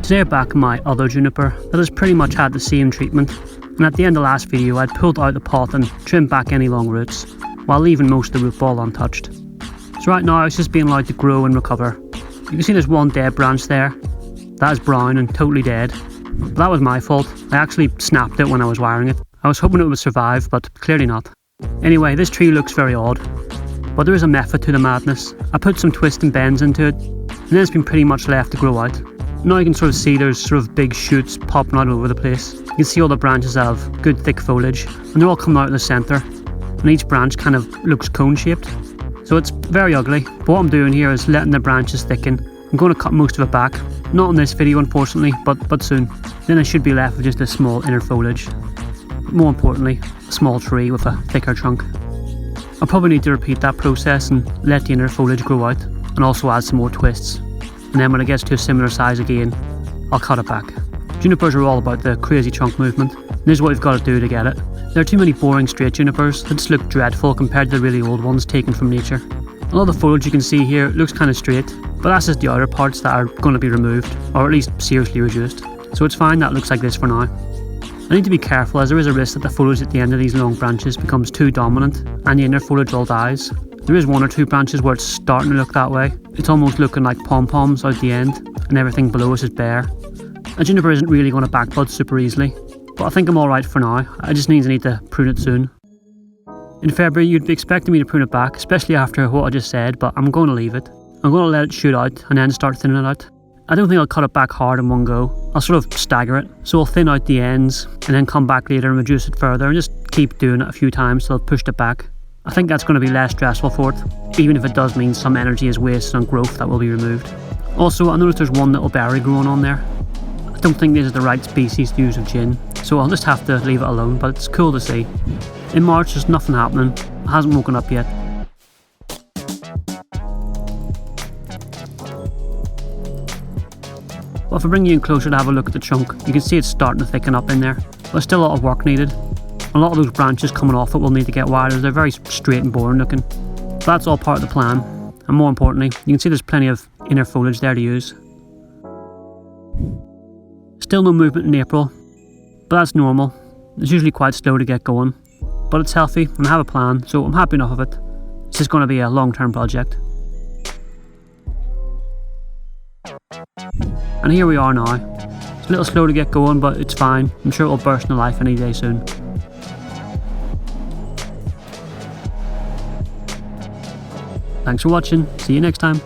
Today I'm back in my other juniper that has pretty much had the same treatment, and at the end of last video I'd pulled out the pot and trimmed back any long roots, while leaving most of the root ball untouched. So right now it's just being allowed to grow and recover. You can see there's one dead branch there. That is brown and totally dead. But that was my fault. I actually snapped it when I was wiring it. I was hoping it would survive, but clearly not. Anyway, this tree looks very odd, but there is a method to the madness. I put some twists and bends into it, and then it's been pretty much left to grow out. Now you can sort of see there's sort of big shoots popping out over the place. You can see all the branches have good thick foliage, and they're all coming out of the centre, and each branch kind of looks cone shaped. So it's very ugly, but what I'm doing here is letting the branches thicken. I'm going to cut most of it back, not in this video unfortunately, but soon. Then I should be left with just a small inner foliage. But more importantly, a small tree with a thicker trunk. I'll probably need to repeat that process and let the inner foliage grow out, and also add some more twists. And then when it gets to a similar size again, I'll cut it back. Junipers are all about the crazy trunk movement, and this is what we've got to do to get it. There are too many boring straight junipers that just look dreadful compared to the really old ones taken from nature. A lot of the foliage you can see here looks kind of straight, but that's just the outer parts that are going to be removed, or at least seriously reduced. So it's fine that it looks like this for now. I need to be careful as there is a risk that the foliage at the end of these long branches becomes too dominant and the inner foliage all dies. There is one or two branches where it's starting to look that way. It's almost looking like pom-poms out the end, and everything below us is bare. A juniper isn't really going to backbud super easily, but I think I'm alright for now. I just need to prune it soon. In February you'd be expecting me to prune it back, especially after what I just said, but I'm going to leave it. I'm going to let it shoot out and then start thinning it out. I don't think I'll cut it back hard in one go. I'll sort of stagger it, so I'll thin out the ends and then come back later and reduce it further and just keep doing it a few times till I've pushed it back. I think that's going to be less stressful for it, even if it does mean some energy is wasted on growth that will be removed. Also, I noticed there's one little berry growing on there. I don't think this is the right species to use with gin, so I'll just have to leave it alone, but it's cool to see. In March there's nothing happening, it hasn't woken up yet. But if I bring you in closer to have a look at the trunk, you can see it's starting to thicken up in there. There's still a lot of work needed. A lot of those branches coming off it will need to get wider. They're very straight and boring looking. But that's all part of the plan. And more importantly, you can see there's plenty of inner foliage there to use. Still no movement in April, but that's normal. It's usually quite slow to get going. But it's healthy and I have a plan, so I'm happy enough of it. It's just going to be a long-term project. And here we are now. It's a little slow to get going, but it's fine. I'm sure it will burst into life any day soon. Thanks for watching. See you next time.